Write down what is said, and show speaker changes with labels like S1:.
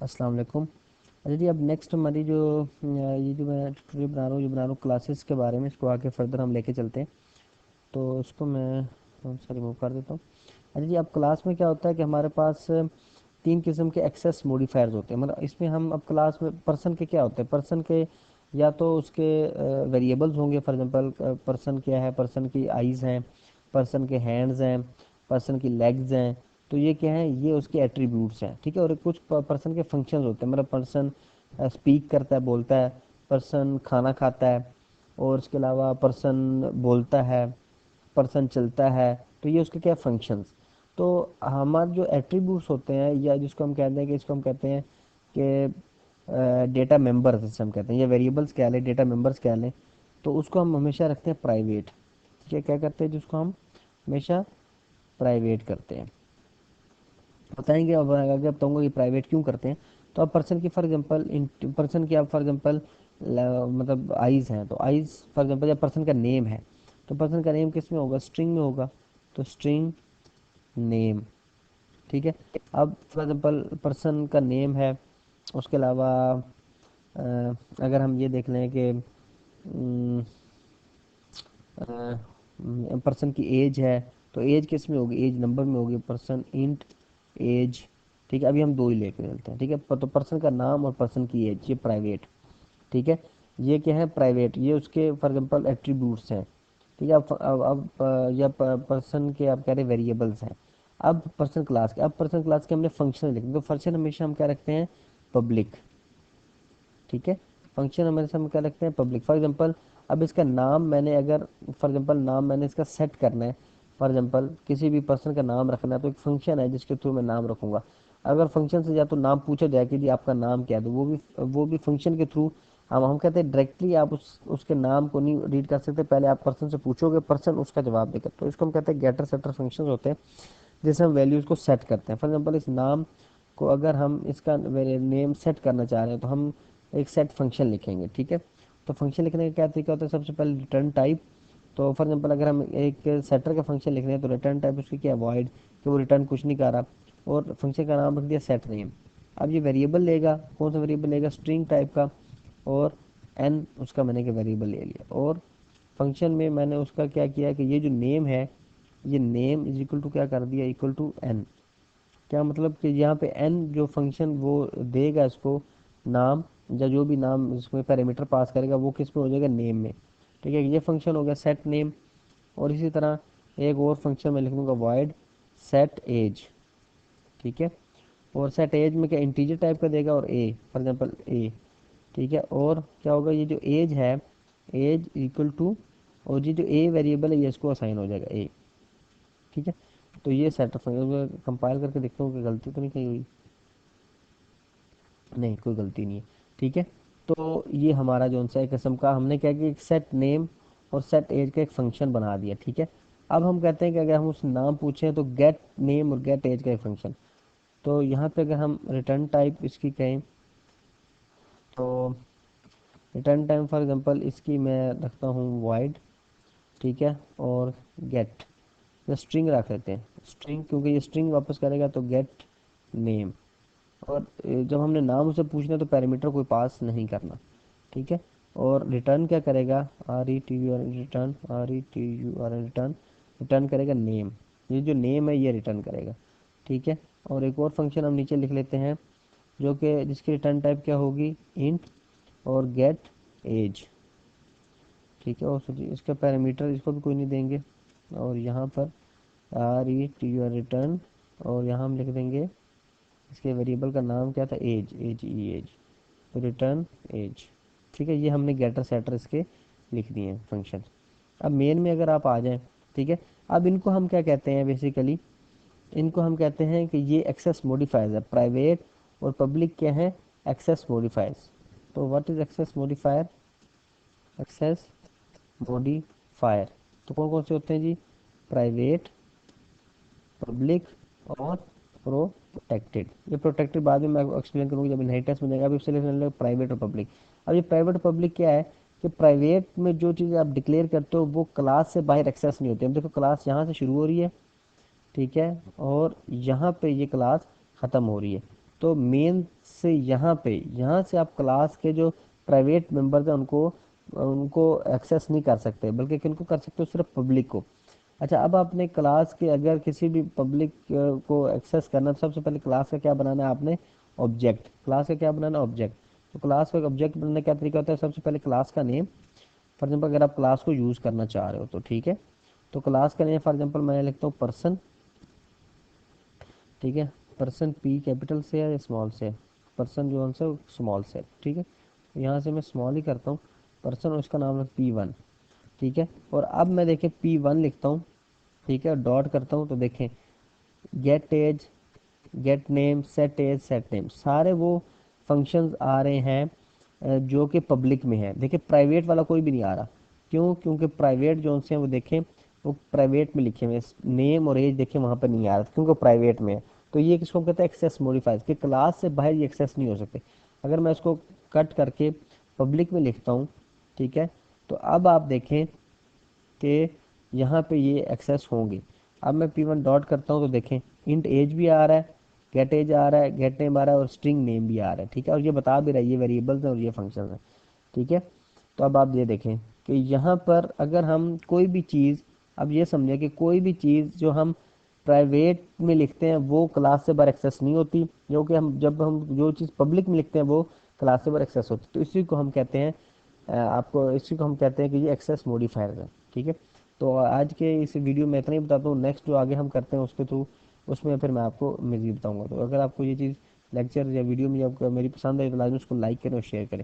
S1: अस्सलाम वालेकुम। अच्छा जी, अब नेक्स्ट हमारी जो ये जो मैं ट्यूटोरियल बना रहा हूँ क्लासेस के बारे में, इसको आगे फर्दर हम लेके चलते हैं। तो इसको मैं कौन सा रिमूव कर देता हूँ। अच्छा जी, अब क्लास में क्या होता है कि हमारे पास तीन किस्म के एक्सेस मॉडिफायर्स होते हैं। मतलब इसमें हम अब क्लास में पर्सन के क्या होते हैं, पर्सन के या तो उसके वेरिएबल्स होंगे। फॉर एग्जांपल पर्सन क्या है, पर्सन की आइज़ हैं, पर्सन के हैंड्स हैं, पर्सन की लेग्स हैं। तो ये क्या है, ये उसके एट्रीब्यूट्स हैं, ठीक है। और कुछ पर्सन के फंक्शंस होते हैं। मतलब पर्सन स्पीक करता है, बोलता है, पर्सन खाना खाता है, और इसके अलावा पर्सन बोलता है, पर्सन चलता है। तो ये उसके क्या फंक्शंस। तो हमारे जो एट्रीब्यूट्स होते हैं, या जिसको हम कहते हैं कि इसको हम कहते हैं कि डेटा मेंबर्स, जिसे हम कहते हैं, या वेरिएबल्स कह लें, डेटा मेंबर्स कह लें, तो उसको हम हमेशा रखते हैं प्राइवेट। ठीक है, क्या करते हैं जिसको हम हमेशा प्राइवेट करते हैं। बताएंगे अब आगे बताऊंगा कि प्राइवेट क्यों करते हैं। तो अब पर्सन की फॉर एग्जांपल इन पर्सन की आप फॉर एग्जांपल मतलब आइज़ हैं, तो आइज़ फॉर एग्जांपल या पर्सन का नेम है, तो पर्सन का नेम किस में होगा, स्ट्रिंग में होगा। तो स्ट्रिंग नेम, ठीक है। अब फॉर एग्जांपल पर्सन का नेम है, उसके अलावा अगर हम ये देख लें कि पर्सन की एज है, तो एज किस में होगी, एज नंबर में होगी, पर्सन इंट एज। ठीक है, अभी हम दो ही लेके चलते हैं, ठीक है। तो पर्सन का नाम और पर्सन की एज, ये प्राइवेट, ठीक है। ये क्या है, प्राइवेट, ये उसके फॉर एग्जांपल एट्रीब्यूट्स हैं, ठीक है। अब या पर्सन के आप कह रहे वेरिएबल्स हैं। अब पर्सन क्लास के, अब पर्सन क्लास के हमने फंक्शन लिखे, तो फंक्शन हमेशा हम क्या रखते हैं, पब्लिक, ठीक है। फंक्शन हमेशा हम क्या रखते हैं, पब्लिक। फॉर एग्जांपल अब इसका नाम मैंने अगर फॉर एग्जांपल नाम मैंने इसका सेट करना है, फॉर एग्जांपल किसी भी पर्सन का नाम रखना है, तो एक फंक्शन है जिसके थ्रू मैं नाम रखूंगा। अगर फंक्शन से या तो नाम पूछा जाए कि जी आपका नाम क्या है, तो वो भी फंक्शन के थ्रू हम कहते हैं डायरेक्टली आप उसके नाम को नहीं रीड कर सकते, पहले आप पर्सन से पूछोगे, पर्सन उसका जवाब देगा। तो इसको हम कहते हैं गेटर सेटर फंक्शन होते हैं, जिससे हम वैल्यूज़ को सेट करते हैं। फॉर एग्जांपल इस नाम को अगर हम इसका नेम सेट करना चाह रहे हैं, तो हम एक सेट फंक्शन लिखेंगे, ठीक है। तो फंक्शन लिखने का क्या तरीका होता है, सबसे पहले रिटर्न टाइप। तो फॉर एग्जांपल अगर हम एक सेटर का फंक्शन लिख रहे हैं, तो रिटर्न टाइप उसकी क्या है, वॉइड, कि वो रिटर्न कुछ नहीं कर रहा, और फंक्शन का नाम रख दिया सेट नेम। अब ये वेरिएबल लेगा, कौन सा वेरिएबल लेगा, स्ट्रिंग टाइप का, और एन उसका मैंने के वेरिएबल ले लिया। और फंक्शन में मैंने उसका क्या किया कि ये जो नेम है, ये नेम इज इक्वल टू क्या कर दिया, इक्वल टू एन। क्या मतलब कि यहाँ पे एन जो फंक्शन वो देगा इसको नाम, या जो भी नाम इसमें पैरामीटर पास करेगा, वो किस में हो जाएगा, नेम में, ठीक है। ये फंक्शन हो गया सेट नेम। और इसी तरह एक और फंक्शन मैं लिख दूंगा, वॉइड सेट एज, ठीक है। और सेट एज में क्या इंटीजर टाइप का देगा, और ए फॉर एग्जांपल ए, ठीक है। और क्या होगा, ये जो एज है, एज इक्वल टू, और ये जो ए वेरिएबल है, ये इसको असाइन हो जाएगा ए, ठीक है। तो ये सेट फंक्शन कंपाइल करके देखता हूँ कि गलती तो नहीं कहीं हुई, नहीं कोई गलती नहीं है, ठीक है। तो ये हमारा जो सा एक किस्म का हमने क्या कि सेट नेम और सेट एज का एक फंक्शन बना दिया, ठीक है। अब हम कहते हैं कि अगर हम उस नाम पूछें, तो गेट नेम और गेट एज का एक फंक्शन। तो यहाँ पे अगर हम रिटर्न टाइप इसकी कहें, तो रिटर्न टाइम फॉर एग्जांपल इसकी मैं रखता हूँ वाइड, ठीक है। और गेट या स्ट्रिंग रख लेते हैं, स्ट्रिंग, क्योंकि ये स्ट्रिंग वापस करेगा, तो गेट नेम। और जब हमने नाम उसे पूछना, तो पैरामीटर कोई पास नहीं करना, ठीक है। और रिटर्न क्या करेगा, R E T U R return, R E T U R return, return करेगा नेम। ये जो नेम है ये रिटर्न करेगा, ठीक है। और एक और फंक्शन हम नीचे लिख लेते हैं, जो कि जिसकी रिटर्न टाइप क्या होगी, इंट और गेट एज, ठीक है। और इसका पैरामीटर इसको भी कोई नहीं देंगे। और यहाँ पर R E T U R return, और यहाँ हम लिख देंगे इसके वेरिएबल का नाम क्या था, एज, एज ई एज, तो रिटर्न एज, ठीक है। ये हमने गेटर सेटर इसके लिख दिए हैं फंक्शन। अब मेन में अगर आप आ जाएं, ठीक है। अब इनको हम क्या कहते हैं, बेसिकली इनको हम कहते हैं कि ये एक्सेस मॉडिफायर्स है, प्राइवेट और पब्लिक क्या है, एक्सेस मॉडिफायर्स। तो what is access modifier, access modifier, तो कौन कौन से होते हैं जी, प्राइवेट, पब्लिक और प्रोटेक्टेड। ये प्रोटेक्टेड बाद में मैं एक्सप्लेन करूँगी जब इनहेरिटेंस में जाएगा। अभी उससे लेकर प्राइवेट और पब्लिक। अब ये प्राइवेट और पब्लिक क्या है, कि प्राइवेट में जो चीज़ें आप डिक्लेयर करते हो, वो क्लास से बाहर एक्सेस नहीं होती। अब देखो क्लास यहाँ से शुरू हो रही है, ठीक है, और यहाँ पे ये क्लास ख़त्म हो रही है। तो मेन से यहाँ से आप क्लास के जो प्राइवेट मेंबर्स हैं उनको उनको एक्सेस नहीं कर सकते, बल्कि किनको कर सकते हो, सिर्फ पब्लिक को। अच्छा, अब आपने क्लास के अगर किसी भी पब्लिक को एक्सेस करना, तो सबसे पहले क्लास का क्या बनाना है आपने, ऑब्जेक्ट। क्लास का क्या बनाना, ऑब्जेक्ट। तो क्लास का ऑब्जेक्ट बनाने का क्या तरीका होता है, सबसे पहले क्लास का नेम। फॉर एग्जाम्पल अगर आप क्लास को यूज़ करना चाह रहे हो तो ठीक है, तो क्लास का नेम फॉर एग्जाम्पल मैं लिखता हूँ पर्सन, ठीक है। पर्सन पी कैपिटल से है या स्मॉल से है, पर्सन जो आंसर स्मॉल से है, ठीक है। तो यहाँ से मैं स्मॉल ही करता हूँ पर्सन, और इसका नाम है P1, ठीक है। और अब मैं देखें P1 लिखता हूँ, ठीक है, डॉट करता हूँ, तो देखें get age, get name, set age, set name, सारे वो फंक्शंस आ रहे हैं जो कि पब्लिक में है। देखिए प्राइवेट वाला कोई भी नहीं आ रहा, क्यों, क्योंकि प्राइवेट जो हैं वो देखें वो प्राइवेट में लिखे हुए, नेम और एज देखें वहाँ पर नहीं आ रहा क्योंकि प्राइवेट में है। तो ये किसको कहते हैं, एक्सेस मॉडिफायर्स, कि क्लास से बाहर ये एक्सेस नहीं हो सकते। अगर मैं इसको कट करके पब्लिक में लिखता हूँ, ठीक है, तो अब आप देखें कि यहाँ पे ये एक्सेस होंगे। अब मैं P1 डॉट करता हूँ तो देखें इंट एज भी आ रहा है, गेट एज आ रहा है, गेट नेम आ रहा है, और स्ट्रिंग नेम भी आ रहा है, ठीक है। और ये बता भी रहा है ये वेरिएबल्स हैं और ये फंक्शंस हैं, ठीक है। तो अब आप ये देखें कि यहाँ पर अगर हम कोई भी चीज़, अब ये समझें कि कोई भी चीज़ जो हम प्राइवेट में लिखते हैं वो क्लास से बाहर एक्सेस नहीं होती, जो कि हम जब हम जो चीज़ पब्लिक में लिखते हैं वो क्लास से बाहर एक्सेस होती है। तो इसी को हम कहते हैं आपको इसी को हम कहते हैं कि ये एक्सेस मॉडिफायर है, ठीक है। तो आज के इस वीडियो में इतना ही बताता हूँ, नेक्स्ट जो आगे हम करते हैं उसके थ्रू उसमें फिर मैं आपको मज़ीद बताऊँगा। तो अगर आपको ये चीज़ लेक्चर या वीडियो में जब मेरी पसंद आई तो लाजमी उसको लाइक करें और शेयर करें।